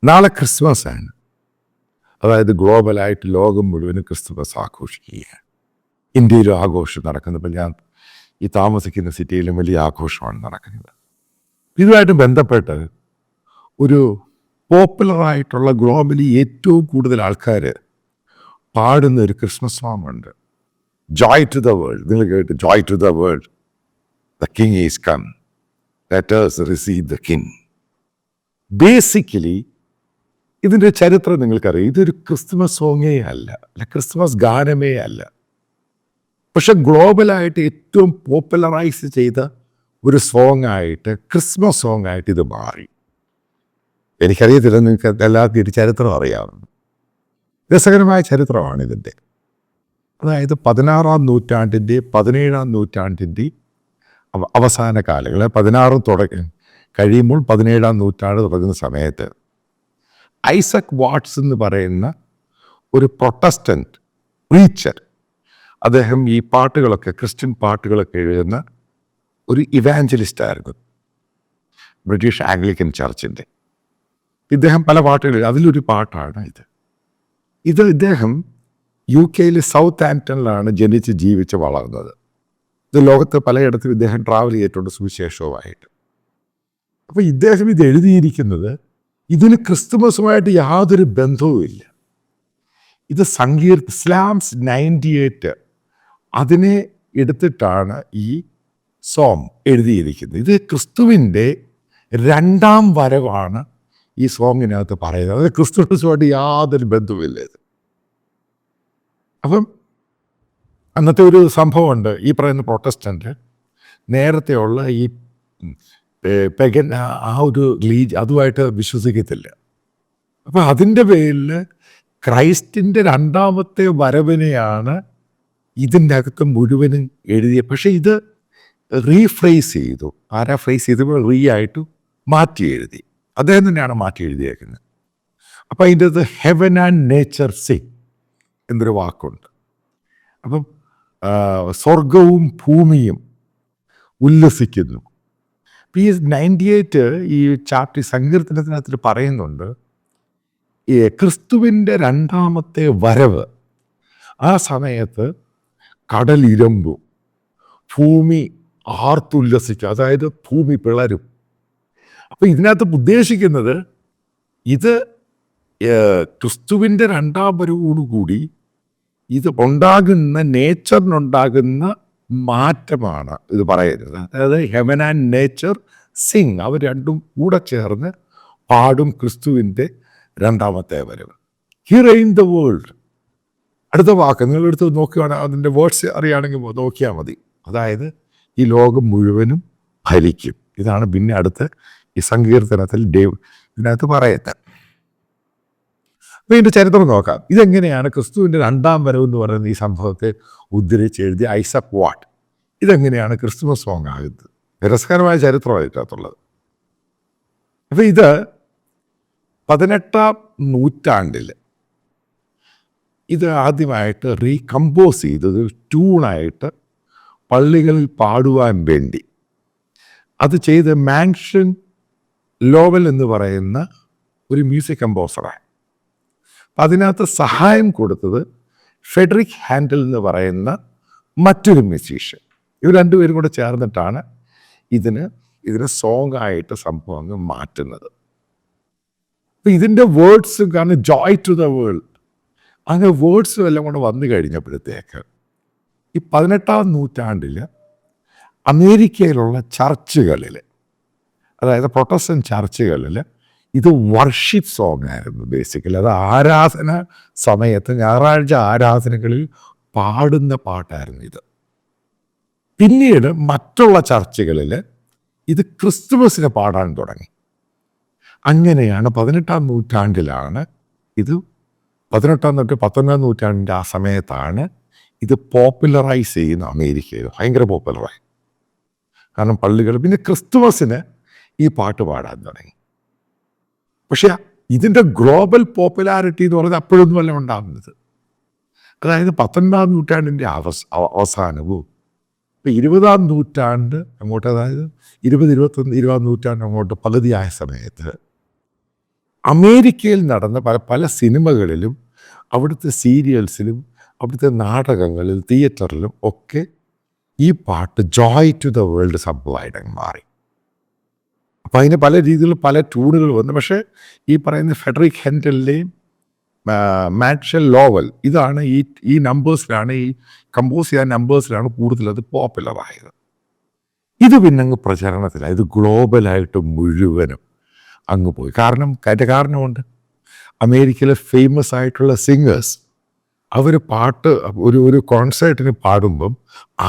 നാളെ ക്രിസ്മസ് ആണ്. അതായത് ഗ്ലോബലായിട്ട് ലോകം മുഴുവനും ക്രിസ്തുമസ് ആഘോഷിക്കുകയാണ്. ഇന്ത്യയിലും ആഘോഷം നടക്കുന്നപ്പോൾ ഞാൻ ഈ താമസിക്കുന്ന സിറ്റിയിലും വലിയ ആഘോഷമാണ് നടക്കുന്നത്. ഇതുമായിട്ട് ബന്ധപ്പെട്ട് ഒരു പോപ്പുലറായിട്ടുള്ള ഗ്ലോബലി ഏറ്റവും കൂടുതൽ ആൾക്കാർ പാടുന്ന ഒരു ക്രിസ്മസ് സോങ് ഉണ്ട്, ജോയ് ടു ദ വേൾഡ്. നിങ്ങൾ കേട്ട്, joy to the world, the king is come, let us receive the king. Basically ഇതിൻ്റെ ചരിത്രം നിങ്ങൾക്കറിയാം. ഇതൊരു ക്രിസ്മസ് സോങ്ങേ അല്ല, ക്രിസ്മസ് ഗാനമേ അല്ല. പക്ഷെ ഗ്ലോബലായിട്ട് ഏറ്റവും പോപ്പുലറൈസ് ചെയ്ത ഒരു സോങ് ആയിട്ട്, ക്രിസ്മസ് സോങ് ആയിട്ട് ഇത് മാറി. എനിക്കറിയത്തില്ല, നിങ്ങൾക്ക് എല്ലാവർക്കും ഇത് ചരിത്രം അറിയാവുന്ന രസകരമായ ചരിത്രമാണ് ഇതിൻ്റെ. അതായത് 16-ാം നൂറ്റാണ്ടിൻ്റെ 17-ാം നൂറ്റാണ്ടിൻ്റെ അവസാന കാലങ്ങൾ, 16 കഴിയുമ്പോൾ 17-ാം നൂറ്റാണ്ട് തുടങ്ങുന്ന സമയത്ത് ഐസക് വാട്ട്സ് എന്ന് പറയുന്ന ഒരു പ്രൊട്ടസ്റ്റന്റ് പ്രീച്ചർ, അദ്ദേഹം ഈ പാട്ടുകളൊക്കെ, ക്രിസ്ത്യൻ പാട്ടുകളൊക്കെ എഴുതുന്ന ഒരു ഇവാഞ്ചലിസ്റ്റ് ആയിരുന്നു, ബ്രിട്ടീഷ് ആംഗ്ലിക്കൻ ചർച്ചിൻ്റെ. ഇദ്ദേഹം പല പാട്ടുകൾ, അതിലൊരു പാട്ടാണ് ഇത്. ഇദ്ദേഹം UK സൗത്ത് ആംപ്ടണിലാണ് ജനിച്ച് ജീവിച്ച് വളർന്നത്. ഇത് ലോകത്ത് പലയിടത്തും ഇദ്ദേഹം ട്രാവൽ ചെയ്തിട്ടുണ്ട് സുവിശേഷവുമായിട്ട്. അപ്പോൾ ഇദ്ദേഹം ഇത് എഴുതിയിരിക്കുന്നത്, ഇതിന് ക്രിസ്തുമസുമായിട്ട് യാതൊരു ബന്ധവുമില്ല. ഇത് ഇസ്ലാംസ് 98 അതിനെ എടുത്തിട്ടാണ് ഈ സോങ് എഴുതിയിരിക്കുന്നത്. ഇത് ക്രിസ്തുവിൻ്റെ 2ാം വരവാണ് ഈ സോങ്ങിനകത്ത് പറയുന്നത്. അത് ക്രിസ്തുമസുമായിട്ട് യാതൊരു ബന്ധവുമില്ല ഇത്. അപ്പം അന്നത്തെ ഒരു സംഭവമുണ്ട്, ഈ പറയുന്ന പ്രൊട്ടസ്റ്റൻ്റ് നേരത്തെയുള്ള ഈ പെഗൻ ആ ഒരു അതുമായിട്ട് വിശ്വസിക്കത്തില്ല. അപ്പം അതിൻ്റെ പേരിൽ ക്രൈസ്റ്റിൻ്റെ 2ാമത്തെ വരവിനെയാണ് ഇതിൻ്റെ അകത്ത് മുഴുവനും എഴുതിയത്. പക്ഷേ ഇത് റീഫ്രേസ് ചെയ്തു. ആരാ ഫ്രേസ് ചെയ്തപ്പോൾ ആയിട്ട് മാറ്റി എഴുതി, അദ്ദേഹം തന്നെയാണ് മാറ്റി എഴുതിയേക്കുന്നത്. അപ്പം അതിൻ്റെ അത് ഹെവൻ ആൻഡ് നേച്ചർ സിങ് എന്നൊരു വാക്കുണ്ട്. അപ്പം സ്വർഗവും ഭൂമിയും ഉല്ലസിക്കുന്നു. ഈ 98 ഈ ചാപ്റ്റർ സങ്കീർത്തനത്തിനകത്ത് പറയുന്നുണ്ട്, ഈ ക്രിസ്തുവിൻ്റെ 2ാമത്തെ വരവ്, ആ സമയത്ത് കടൽ ഇരമ്പും, ഭൂമി ആർത്തുല്ലസിക്കും, അതായത് ഭൂമി പിളരും. അപ്പം ഇതിനകത്ത് ഉദ്ദേശിക്കുന്നത്, ഇത് ക്രിസ്തുവിൻ്റെ 2ാം വരവോടുകൂടി ഇത് ഉണ്ടാകുന്ന, നേച്ചറിനുണ്ടാകുന്ന മാറ്റമാണ് ഇത് പറയുന്നത്. അതായത് ഹെവൻ ആൻഡ് നേച്ചർ സിങ്, അവർ രണ്ടും കൂടെ ചേർന്ന് പാടും ക്രിസ്തുവിൻ്റെ 2ാമത്തെ വരവ്. He rain the world. അടുത്ത വാക്ക് നിങ്ങളെടുത്ത് നോക്കുകയാണെങ്കിൽ, അതിൻ്റെ വേർഡ്സ് അറിയുകയാണെങ്കിൽ നോക്കിയാൽ മതി. അതായത് ഈ ലോകം മുഴുവനും ഭരിക്കും. ഇതാണ് പിന്നെ അടുത്ത് ഈ സങ്കീർത്തനത്തിൽ ഇതിനകത്ത് പറയുന്നത്. അപ്പോൾ ഇതിൻ്റെ ചരിത്രം നോക്കാം. ഇതെങ്ങനെയാണ് ക്രിസ്തുവിൻ്റെ 2ാം വരവ് എന്ന് പറയുന്ന ഈ സംഭവത്തെ ഉദ്ധരിച്ച് എഴുതിയ ഐസക് വാട്ട്, ഇതെങ്ങനെയാണ് ക്രിസ്തുമസ് സോങ് ആകുന്നത്? രസകരമായ ചരിത്രമായിട്ടുള്ളത്. അപ്പോൾ ഇത് 18-ാം നൂറ്റാണ്ടിൽ ഇത് ആദ്യമായിട്ട് റീകമ്പോസ് ചെയ്തത് ട്യൂണായിട്ട് പള്ളികളിൽ പാടുവാൻ വേണ്ടി അത് ചെയ്ത് മാൻഷൻ ലോവൽ എന്ന് പറയുന്ന ഒരു മ്യൂസിക് കമ്പോസറാണ്. അതിനകത്ത് സഹായം കൊടുത്തത് ഫെഡറിക് ഹാൻഡൽ എന്ന് പറയുന്ന മറ്റൊരു മ്യൂസീഷ്യൻ. ഇവർ രണ്ടുപേരും കൂടെ ചേർന്നിട്ടാണ് ഇതിന് സോങ് ആയിട്ട് സംഭവം അങ്ങ് മാറ്റുന്നത്. അപ്പം ഇതിൻ്റെ വേർഡ്സും, കാരണം ജോയ് ടു ദ വേൾഡ്, അങ്ങനെ വേർഡ്സും എല്ലാം കൂടെ വന്നു കഴിഞ്ഞപ്പോഴത്തേക്ക് ഈ 18-ാം നൂറ്റാണ്ടിൽ അമേരിക്കയിലുള്ള ചർച്ചുകളിൽ, അതായത് പ്രൊട്ടസ്റ്റന്റ് ചർച്ചുകളിൽ ഇത് വർഷിപ്പ് സോങ് ആയിരുന്നു ബേസിക്കലി. അത് ആരാധന സമയത്ത്, ഞായറാഴ്ച ആരാധനകളിൽ പാടുന്ന പാട്ടായിരുന്നു ഇത്. പിന്നീട് മറ്റുള്ള ചർച്ചുകളിൽ ഇത് ക്രിസ്തുമസിന് പാടാൻ തുടങ്ങി. അങ്ങനെയാണ് 18-ാം നൂറ്റാണ്ടിലാണ് ഇത്, 18-ാം തൊട്ട് 19-ാം നൂറ്റാണ്ടിൻ്റെ ആ സമയത്താണ് ഇത് പോപ്പുലറൈസ് ചെയ്യുന്ന അമേരിക്കയിൽ. ഭയങ്കര പോപ്പുലറായി. കാരണം പള്ളികൾ പിന്നെ ക്രിസ്തുമസിന് ഈ പാട്ട് പാടാൻ തുടങ്ങി. പക്ഷെ ഇതിൻ്റെ ഗ്ലോബൽ പോപ്പുലാരിറ്റി എന്ന് പറയുന്നത് അപ്പോഴൊന്നുമല്ല ഉണ്ടാകുന്നത്. അതായത് 19-ാം നൂറ്റാണ്ടിൻ്റെ അവസാനവും ഇപ്പം 20-ാം നൂറ്റാണ്ട് അങ്ങോട്ട്, അതായത് 20, 21, 20-ാം നൂറ്റാണ്ട് അങ്ങോട്ട് പകുതിയായ സമയത്ത് അമേരിക്കയിൽ നടന്ന പല പല സിനിമകളിലും അവിടുത്തെ സീരിയൽസിലും അവിടുത്തെ നാടകങ്ങളിലും തിയേറ്ററിലും ഒക്കെ ഈ പാട്ട് ജോയ് ടു ദ വേൾഡ് സംഭവമായിട്ട് മാറി. അപ്പം അതിന് പല രീതിയിൽ പല ട്യൂണുകൾ വന്നു. പക്ഷേ ഈ പറയുന്ന ഫെഡറിക് ഹെൻഡലിൻ്റെയും മാർഷൽ ലോവൽ ഇതാണ് ഈ നമ്പേഴ്സിലാണ്, ഈ കമ്പോസ് ചെയ്യാൻ നമ്പേഴ്സിലാണ് കൂടുതൽ അത് പോപ്പുലറായത്. ഇത് പിന്നെ അങ്ങ് പ്രചരണത്തിലായി, ഇത് ഗ്ലോബലായിട്ട് മുഴുവനും അങ്ങ് പോയി. കാരണമുണ്ട്. അമേരിക്കയിലെ ഫേമസ് ആയിട്ടുള്ള സിംഗേഴ്സ് അവർ പാട്ട് ഒരു കോൺസേർട്ടിന് പാടുമ്പം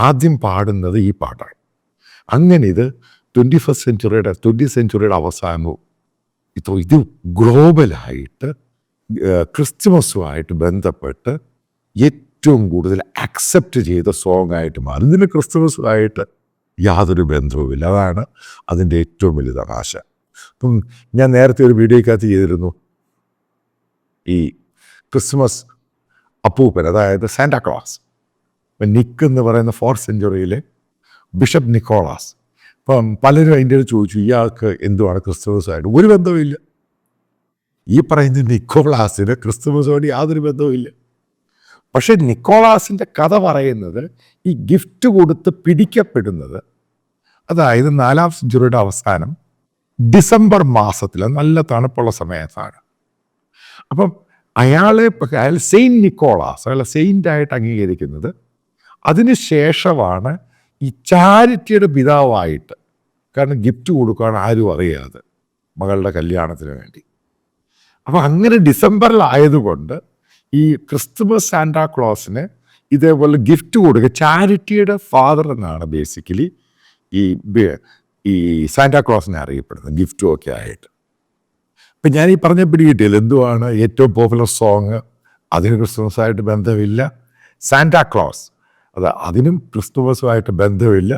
ആദ്യം പാടുന്നത് ഈ പാട്ടാണ്. അങ്ങനെ ഇത് 20th സെഞ്ചുറിയുടെ അവസാനവും ഇത് ഗ്ലോബലായിട്ട് ക്രിസ്തുമസുമായിട്ട് ബന്ധപ്പെട്ട് ഏറ്റവും കൂടുതൽ അക്സെപ്റ്റ് ചെയ്ത സോങ് ആയിട്ട് മാറി. ഇതിന് ക്രിസ്തുമസുമായിട്ട് യാതൊരു ബന്ധവുമില്ല. അതാണ് അതിൻ്റെ ഏറ്റവും വലിയ തമാശ. അപ്പം ഞാൻ നേരത്തെ ഒരു വീഡിയോക്കകത്ത് ചെയ്തിരുന്നു, ഈ ക്രിസ്മസ് അപ്പൂപ്പൻ, അതായത് സാന്റാക്ലോസ്, നിക്ക് എന്ന് പറയുന്ന 4th സെഞ്ചുറിയിലെ ബിഷപ്പ് നിക്കോളാസ്. അപ്പം പലരും അതിൻ്റെ ചോദിച്ചു, ഇയാൾക്ക് എന്തുവാണ് ക്രിസ്തുമസുമായിട്ട്? ഒരു ബന്ധവുമില്ല. ഈ പറയുന്ന നിക്കോളാസിന് ക്രിസ്തുമസുമായിട്ട് യാതൊരു ബന്ധവുമില്ല. പക്ഷേ നിക്കോളാസിൻ്റെ കഥ പറയുന്നത് ഈ ഗിഫ്റ്റ് കൊടുത്ത് പിടിക്കപ്പെടുന്നത്, അതായത് 4ാം സെഞ്ചുറിയുടെ അവസാനം ഡിസംബർ മാസത്തിൽ, നല്ല തണുപ്പുള്ള സമയത്താണ്. അപ്പം അയാൾ സെയിൻറ്റ് നിക്കോളാസ്, അയാളെ സെയിൻ്റായിട്ട് അംഗീകരിക്കുന്നത് അതിനുശേഷമാണ് ഈ ചാരിറ്റിയുടെ പിതാവായിട്ട്. കാരണം ഗിഫ്റ്റ് കൊടുക്കാൻ ആരും അറിയാതെ മകളുടെ കല്യാണത്തിന് വേണ്ടി. അപ്പം അങ്ങനെ ഡിസംബറിലായതുകൊണ്ട് ഈ ക്രിസ്തുമസ് സാന്റാക്ലോസിന് ഇതേപോലെ ഗിഫ്റ്റ് കൊടുക്കുക, ചാരിറ്റിയുടെ ഫാദർ എന്നാണ് ബേസിക്കലി ഈ സാന്റാക്ലോസിനെ അറിയപ്പെടുന്നത്, ഗിഫ്റ്റും ഒക്കെ ആയിട്ട്. ഇപ്പം ഞാൻ ഈ പറഞ്ഞ പിടികിട്ടില്ല എന്തുവാണ് ഏറ്റവും പോപ്പുലർ സോങ്. അതിന് ക്രിസ്തുമസുമായിട്ട് ബന്ധമില്ല. സാന്റാക്ലോസ്, അതിനും ക്രിസ്തുമസുമായിട്ട് ബന്ധമില്ല.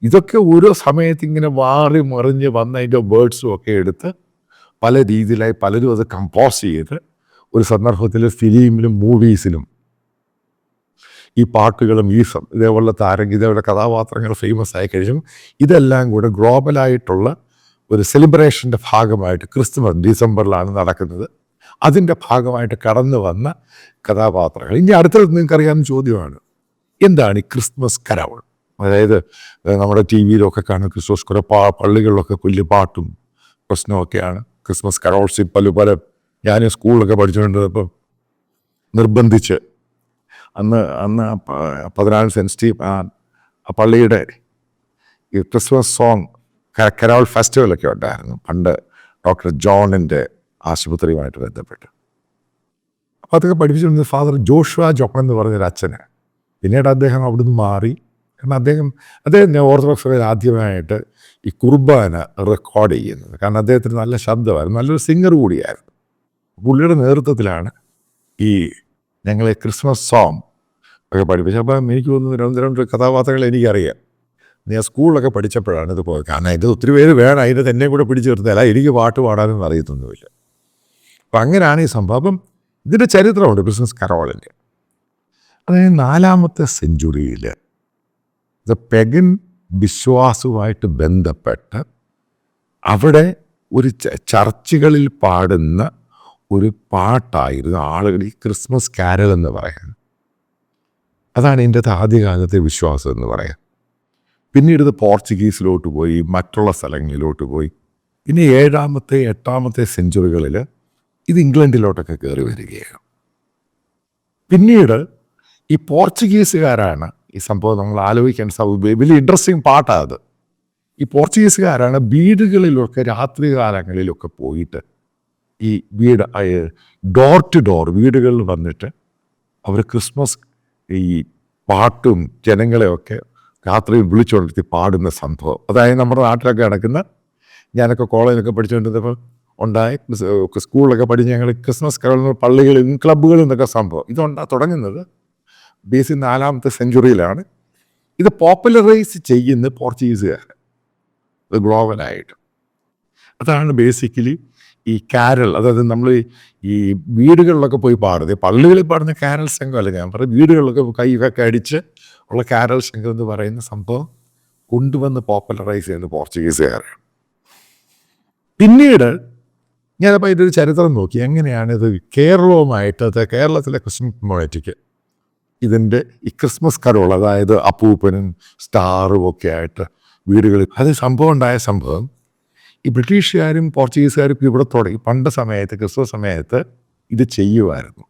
ഇതൊക്കെ ഓരോ സമയത്ത് ഇങ്ങനെ മാറി മറിഞ്ഞ് വന്ന് അതിൻ്റെ വേർഡ്സും ഒക്കെ എടുത്ത് പല രീതിയിലായി പലരും അത് കമ്പോസ് ചെയ്ത് ഒരു സന്ദർഭത്തിൽ ഫിലിമിലും മൂവീസിലും ഈ പാട്ടുകളും ഇതേപോലെ ഇതേപോലെ കഥാപാത്രങ്ങൾ ഫേമസ് ആയി കഴിഞ്ഞു. ഇതെല്ലാം കൂടെ ഗ്ലോബലായിട്ടുള്ള ഒരു സെലിബ്രേഷൻ്റെ ഭാഗമായിട്ട് ക്രിസ്തുമസ് ഡിസംബറിലാണ് നടക്കുന്നത്. അതിൻ്റെ ഭാഗമായിട്ട് കടന്നു വന്ന കഥാപാത്രങ്ങൾ. ഇനി അടുത്തത് നിങ്ങൾക്കറിയാവുന്ന ചോദ്യമാണ്, എന്താണ് ഈ ക്രിസ്മസ് കരോൾ? അതായത് നമ്മുടെ ടി വിയിലൊക്കെ കാണുന്ന ക്രിസ്മസ് കുറെ പള്ളികളിലൊക്കെ വലിയ പാട്ടും പ്രശ്നമൊക്കെയാണ്. ക്രിസ്മസ് കരോൾസ് പല ഞാൻ സ്കൂളിലൊക്കെ പഠിച്ചുകൊണ്ടിരുന്നപ്പം നിർബന്ധിച്ച് അന്ന് 14 സെൻറ്റ് സ്റ്റീവ് ആ പള്ളിയുടെ ഈ ക്രിസ്മസ് സോങ് കരോൾ ഫെസ്റ്റിവലൊക്കെ ഉണ്ടായിരുന്നു പണ്ട്, ഡോക്ടർ ജോണിൻ്റെ ആശുപത്രിയുമായിട്ട് ബന്ധപ്പെട്ട്. അപ്പോൾ അതൊക്കെ പഠിപ്പിച്ചിരുന്നത് ഫാദർ ജോഷുവ ജോൺ എന്ന് പറഞ്ഞൊരു അച്ഛന്. പിന്നീട് അദ്ദേഹം അവിടുന്ന് മാറി. കാരണം അദ്ദേഹം ഓർത്തഡോക്സ് സഭയിൽ ആദ്യമായിട്ട് ഈ കുർബാന റെക്കോർഡ് ചെയ്യുന്നത്. കാരണം അദ്ദേഹത്തിന് നല്ല ശബ്ദമായിരുന്നു, നല്ലൊരു സിംഗർ കൂടിയായിരുന്നു. പുള്ളിയുടെ നേതൃത്വത്തിലാണ് ഈ ഞങ്ങളെ ക്രിസ്മസ് സോങ് ഒക്കെ പഠിപ്പിച്ചത്. അപ്പം എനിക്ക് തോന്നുന്നു രണ്ട് കഥാപാത്രങ്ങൾ എനിക്കറിയാം. ഞാൻ സ്കൂളിലൊക്കെ പഠിച്ചപ്പോഴാണ് ഇത് പോയത്. കാരണം ഇത് ഒത്തിരി പേര് വേണം, അതിൻ്റെ തന്നെ കൂടെ പിടിച്ചു നിർത്തിയാൽ എനിക്ക് പാട്ട് പാടാനൊന്നും അറിയത്തൊന്നുമില്ല. അപ്പം അങ്ങനെയാണ് ഈ സംഭവം. അപ്പം ഇതിൻ്റെ ചരിത്രമുണ്ട് ക്രിസ്മസ് കരോളിൻ്റെ. അതായത് 4ാമത്തെ സെഞ്ചുറിയിൽ പെഗൻ വിശ്വാസവുമായിട്ട് ബന്ധപ്പെട്ട് അവിടെ ഒരു ചർച്ചുകളിൽ പാടുന്ന ഒരു പാട്ടായിരുന്നു ആളുകൾ ഈ ക്രിസ്മസ് കാരൽ എന്ന് പറയുന്നത്. അതാണ് ഇതിൻ്റെ ആദ്യകാലത്തെ വിശ്വാസം എന്ന് പറയാം. പിന്നീട് ഇത് പോർച്ചുഗീസിലോട്ട് പോയി, മറ്റുള്ള സ്ഥലങ്ങളിലോട്ട് പോയി. പിന്നെ 7ാമത്തെ 8ാമത്തെ സെഞ്ചുറികളിൽ ഇത് ഇംഗ്ലണ്ടിലോട്ടൊക്കെ കയറി വരികയാണ്. പിന്നീട് ഈ പോർച്ചുഗീസുകാരാണ് ഈ സംഭവം നമ്മൾ ആലോചിക്കാൻ വലിയ ഇൻട്രസ്റ്റിംഗ് പാട്ടാണ് അത്. ഈ പോർച്ചുഗീസുകാരാണ് വീടുകളിലൊക്കെ രാത്രി കാലങ്ങളിലൊക്കെ പോയിട്ട് ഈ ഡോർ ടു ഡോർ വീടുകളിൽ വന്നിട്ട് അവർ ക്രിസ്മസ് ഈ പാട്ടും ജനങ്ങളെയൊക്കെ രാത്രിയിൽ വിളിച്ചുകൊണ്ടിരുത്തി പാടുന്ന സംഭവം. അതായത് നമ്മുടെ നാട്ടിലൊക്കെ നടക്കുന്ന, ഞാനൊക്കെ കോളേജിലൊക്കെ പഠിച്ചുകൊണ്ടിരുന്നപ്പോൾ ഉണ്ടായി, സ്കൂളിലൊക്കെ പഠിച്ച് ഞങ്ങൾ ക്രിസ്മസ് കരോൾ പള്ളികളും ക്ലബ്ബുകളും എന്നൊക്കെ സംഭവം. തുടങ്ങുന്നത് ബേസിക് 4ാമത്തെ സെഞ്ചുറിയിലാണ്. ഇത് പോപ്പുലറൈസ് ചെയ്യുന്ന പോർച്ചുഗീസുകാർ ഗ്ലോബലായിട്ട്. അതാണ് ബേസിക്കലി ഈ കാരൽ. അതായത് നമ്മൾ ഈ വീടുകളിലൊക്കെ പോയി പാടുന്നത്, പള്ളികളിൽ പാടുന്ന കാരൽ സംഘമല്ല ഞാൻ പറയും, വീടുകളിലൊക്കെ കൈയൊക്കെ അടിച്ച് ഉള്ള കാരൽ സംഘം എന്ന് പറയുന്ന സംഭവം കൊണ്ടുവന്ന് പോപ്പുലറൈസ് ചെയ്യുന്ന പോർച്ചുഗീസുകാരാണ്. പിന്നീട് ഞാനപ്പോൾ ഇതിൻ്റെ ഒരു ചരിത്രം നോക്കി എങ്ങനെയാണിത് കേരളവുമായിട്ട് കേരളത്തിലെ ക്രിസ്ത്യൻ കമ്മ്യൂണിറ്റിക്ക് ഇതിൻ്റെ ഈ ക്രിസ്മസ് കരോൾ, അതായത് അപ്പൂപ്പനും സ്റ്റാറും ഒക്കെ ആയിട്ട് വീടുകളിൽ അത് ഉണ്ടായ സംഭവം ഈ ബ്രിട്ടീഷുകാരും പോർച്ചുഗീസുകാരും ഇവിടെ തുടങ്ങി പണ്ട് സമയത്ത് ക്രിസ്മസ് സമയത്ത് ഇത് ചെയ്യുമായിരുന്നു.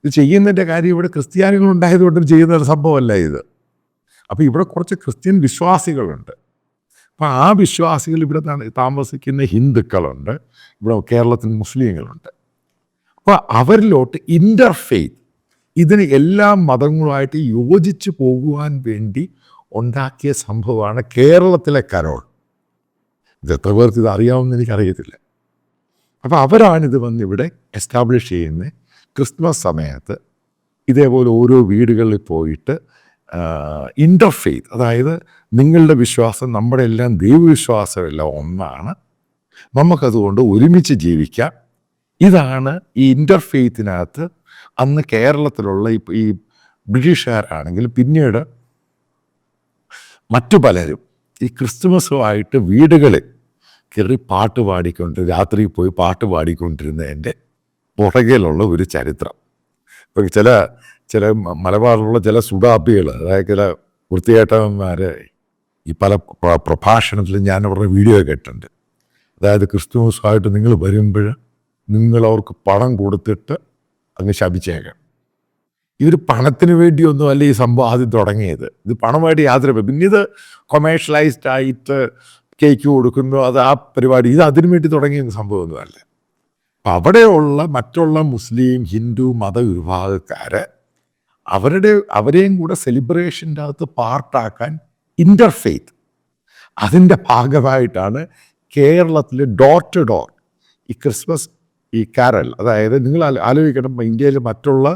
ഇത് ചെയ്യുന്നതിൻ്റെ കാര്യം ഇവിടെ ക്രിസ്ത്യാനികളുണ്ടായതുകൊണ്ട് ചെയ്യുന്ന ഒരു സംഭവമല്ല ഇത്. അപ്പോൾ ഇവിടെ കുറച്ച് ക്രിസ്ത്യൻ വിശ്വാസികളുണ്ട്. അപ്പോൾ ആ വിശ്വാസികൾ ഇവിടെ താമസിക്കുന്ന ഹിന്ദുക്കളുണ്ട്, ഇവിടെ കേരളത്തിൽ മുസ്ലിങ്ങളുണ്ട്. അപ്പോൾ അവരിലോട്ട് ഇൻ്റർഫെയ്ത്ത്, ഇതിന് എല്ലാ മതങ്ങളുമായിട്ട് യോജിച്ച് പോകുവാൻ വേണ്ടി ഉണ്ടാക്കിയ സംഭവമാണ് കേരളത്തിലെ കരോൾ. ഇത് എത്ര പേർക്ക് ഇത് അറിയാമെന്ന് എനിക്കറിയത്തില്ല. അപ്പോൾ അവരാണിത് വന്ന് ഇവിടെ എസ്റ്റാബ്ലിഷ് ചെയ്യുന്നത്. ക്രിസ്മസ് സമയത്ത് ഇതേപോലെ ഓരോ വീടുകളിൽ പോയിട്ട് ഇൻ്റർഫെയ്ത്ത്, അതായത് നിങ്ങളുടെ വിശ്വാസം നമ്മുടെ എല്ലാം ദൈവവിശ്വാസമെല്ലാം ഒന്നാണ്, നമുക്കതുകൊണ്ട് ഒരുമിച്ച് ജീവിക്കാം. ഇതാണ് ഈ ഇൻ്റർഫെയ്ത്തിനകത്ത് അന്ന് കേരളത്തിലുള്ള ഈ ബ്രിട്ടീഷുകാരാണെങ്കിലും പിന്നീട് മറ്റു പലരും ഈ ക്രിസ്തുമസുമായിട്ട് വീടുകളിൽ കയറി പാട്ട് പാടിക്കൊണ്ട് രാത്രി പോയി പാട്ട് പാടിക്കൊണ്ടിരുന്നതിൻ്റെ പുറകിലുള്ള ഒരു ചരിത്രം. ഇപ്പം ചില മലബാറിലുള്ള ചില സുഡാപ്പികൾ, അതായത് ചില വൃത്തികേട്ടവന്മാർ ഈ പല പ്രഭാഷണത്തിലും ഞാൻ അവരുടെ വീഡിയോ കേട്ടിട്ടുണ്ട്. അതായത് ക്രിസ്തുമസുമായിട്ട് നിങ്ങൾ വരുമ്പോൾ നിങ്ങൾ അവർക്ക് പണം കൊടുത്തിട്ട് അങ്ങ് ശപിച്ചേക്കാം. ഇവർ പണത്തിന് വേണ്ടിയൊന്നും അല്ല ഈ സംഭവം ആദ്യം തുടങ്ങിയത്. ഇത് പണമായിട്ട് യാതൊരു, പിന്നെ ഇത് കൊമേഴ്ഷ്യലൈസ്ഡ് ആയിട്ട് കേക്ക് കൊടുക്കുന്നു, അത് ആ പരിപാടി, ഇത് അതിനു വേണ്ടി തുടങ്ങിയ സംഭവമൊന്നുമല്ല. അപ്പം അവിടെയുള്ള മറ്റുള്ള മുസ്ലിം ഹിന്ദു മതവിഭാഗക്കാർ അവരെയും കൂടെ സെലിബ്രേഷൻ്റെ അകത്ത് പാർട്ടാക്കാൻ ഇൻ്റർഫെയ്ത്ത്, അതിൻ്റെ ഭാഗമായിട്ടാണ് കേരളത്തിൽ ഡോർ ടു ഡോർ ഈ ക്രിസ്മസ് ഈ കാരൽ, അതായത് നിങ്ങൾ ആലോചിക്കണം, ഇന്ത്യയിൽ മറ്റുള്ള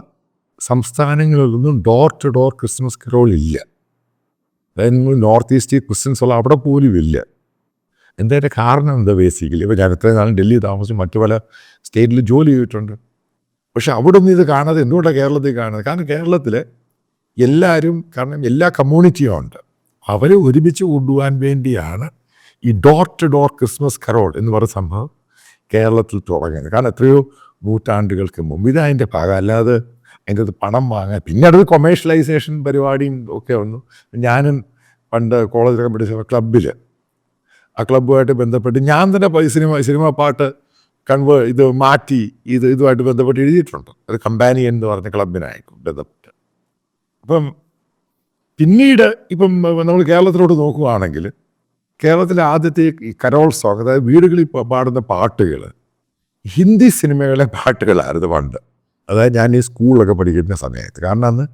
സംസ്ഥാനങ്ങളിലൊന്നും door to door Christmas carol ഇല്ല. അതായത് നിങ്ങൾ നോർത്ത് ഈസ്റ്റ് ക്രിസ്ത്യൻസ് ഉള്ള അവിടെ പോലും ഇല്ല. എന്താ കാരണം എന്താ? ബേസിക്കലി ഇപ്പോൾ ഞാൻ ഇത്രയും നാളും ഡൽഹി താമസിച്ച് മറ്റു പല സ്റ്റേറ്റിൽ ജോലി ചെയ്തിട്ടുണ്ട്. പക്ഷെ അവിടെ ഒന്നും ഇത് കാണാതെ എന്തുകൊണ്ടാണ് കേരളത്തിൽ കാണുന്നത്? കാരണം കേരളത്തിൽ എല്ലാവരും, കാരണം എല്ലാ കമ്മ്യൂണിറ്റിയും ഉണ്ട്, അവരെ ഒരുമിച്ച് കൊണ്ടുപോകാൻ വേണ്ടിയാണ് ഈ door to door Christmas carol എന്ന് പറയുന്ന സംഭവം കേരളത്തിൽ തുടങ്ങിയത്. കാരണം എത്രയോ നൂറ്റാണ്ടുകൾക്ക് മുമ്പ് ഇതതിൻ്റെ ഭാഗം, അല്ലാതെ അതിൻ്റെ അത് പണം വാങ്ങാൻ. പിന്നെ അടുത്ത് കൊമേഴ്ഷ്യലൈസേഷൻ പരിപാടിയും ഒക്കെ വന്നു. ഞാനും പണ്ട് കോളേജിലൊക്കെ പഠിച്ച ക്ലബ്ബിൽ, ആ ക്ലബ്ബുമായിട്ട് ബന്ധപ്പെട്ട് ഞാൻ തന്നെ സിനിമ പാട്ട് ഇത് മാറ്റി ഇതുമായിട്ട് ബന്ധപ്പെട്ട് എഴുതിയിട്ടുണ്ട്. അത് കമ്പാനിയൻ എന്ന് പറഞ്ഞ ക്ലബിനായിട്ട് ബന്ധപ്പെട്ട്. അപ്പം പിന്നീട് ഇപ്പം നമ്മൾ കേരളത്തിലോട്ട് നോക്കുകയാണെങ്കിൽ കേരളത്തിലെ ആദ്യത്തെ ഈ കരോൾ സോങ്, അതായത് വീടുകളിൽ പാടുന്ന പാട്ടുകൾ ഹിന്ദി സിനിമകളിലെ പാട്ടുകളായിരുന്നു പണ്ട്. അതായത് ഞാൻ ഈ സ്കൂളിലൊക്കെ പഠിക്കുന്ന സമയത്ത്. കാരണം അന്ന്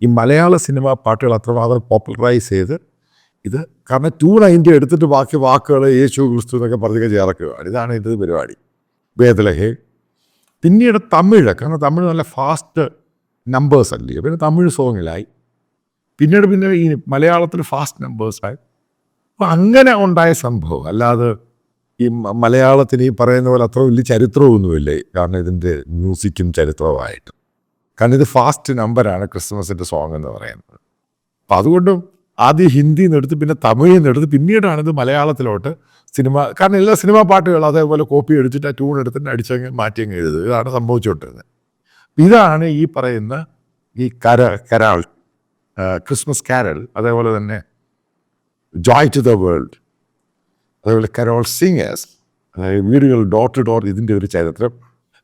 ഈ മലയാള സിനിമ പാട്ടുകൾ അത്രമാത്രം പോപ്പുലറൈസ് ചെയ്ത് ഇത്, കാരണം 290 എടുത്തിട്ട് ബാക്കി വാക്കുകൾ യേശു ക്രിസ്തു എന്നൊക്കെ പറഞ്ഞൊക്കെ ചേർക്കുകയാണ്. ഇതാണ് ഇതിൻ്റെ പരിപാടി. വേദലഹേ. പിന്നീട് തമിഴ്, കാരണം തമിഴ് നല്ല ഫാസ്റ്റ് നമ്പേഴ്സ് അല്ലേ, പിന്നെ തമിഴ് സോങ്ങിലായി. പിന്നീട് ഈ മലയാളത്തിൽ ഫാസ്റ്റ് നമ്പേഴ്സായി. അപ്പോൾ അങ്ങനെ ഉണ്ടായ സംഭവം. അല്ലാതെ ഈ മലയാളത്തിന് ഈ പറയുന്ന പോലെ അത്ര വലിയ ചരിത്രമൊന്നുമില്ലേ, കാരണം ഇതിൻ്റെ മ്യൂസിക്കും ചരിത്രമായിട്ട്. കാരണം ഇത് ഫാസ്റ്റ് നമ്പറാണ് ക്രിസ്മസിൻ്റെ സോങ് എന്ന് പറയുന്നത്. അപ്പം അതുകൊണ്ടും ആദ്യം ഹിന്ദിയിൽ നിന്ന് എടുത്ത് പിന്നെ തമിഴിൽ നിന്ന് എടുത്ത് പിന്നീടാണ് ഇത് മലയാളത്തിലോട്ട് സിനിമ, കാരണം എല്ലാ സിനിമാ പാട്ടുകളും അതേപോലെ കോപ്പി എടുത്തിട്ട് ആ ട്യൂൺ എടുത്തിട്ട് അടിച്ചങ്ങ് മാറ്റിയങ്ങ് എഴുതുക. ഇതാണ് സംഭവിച്ചുകൊണ്ടിരുന്നത്. ഇതാണ് ഈ പറയുന്ന ഈ കരാൾ, ക്രിസ്മസ് കാരൽ, അതേപോലെ തന്നെ ജോയ് ടു ദ വേൾഡ്, അതേപോലെ കരോൾ സിംഗേഴ്സ്, അതായത് വീടുകൾ ഡോർ ടു ഡോർ, ഇതിൻ്റെ ഒരു ചരിത്രം.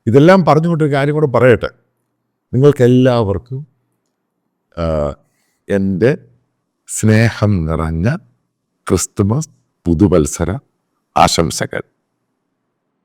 ഇതെല്ലാം പറഞ്ഞുകൊണ്ടൊരു കാര്യം കൂടെ പറയട്ടെ. നിങ്ങൾക്കെല്ലാവർക്കും എൻ്റെ സ്നേഹം നിറഞ്ഞ ക്രിസ്തുമസ് പുതുവത്സര ആശംസകൾ.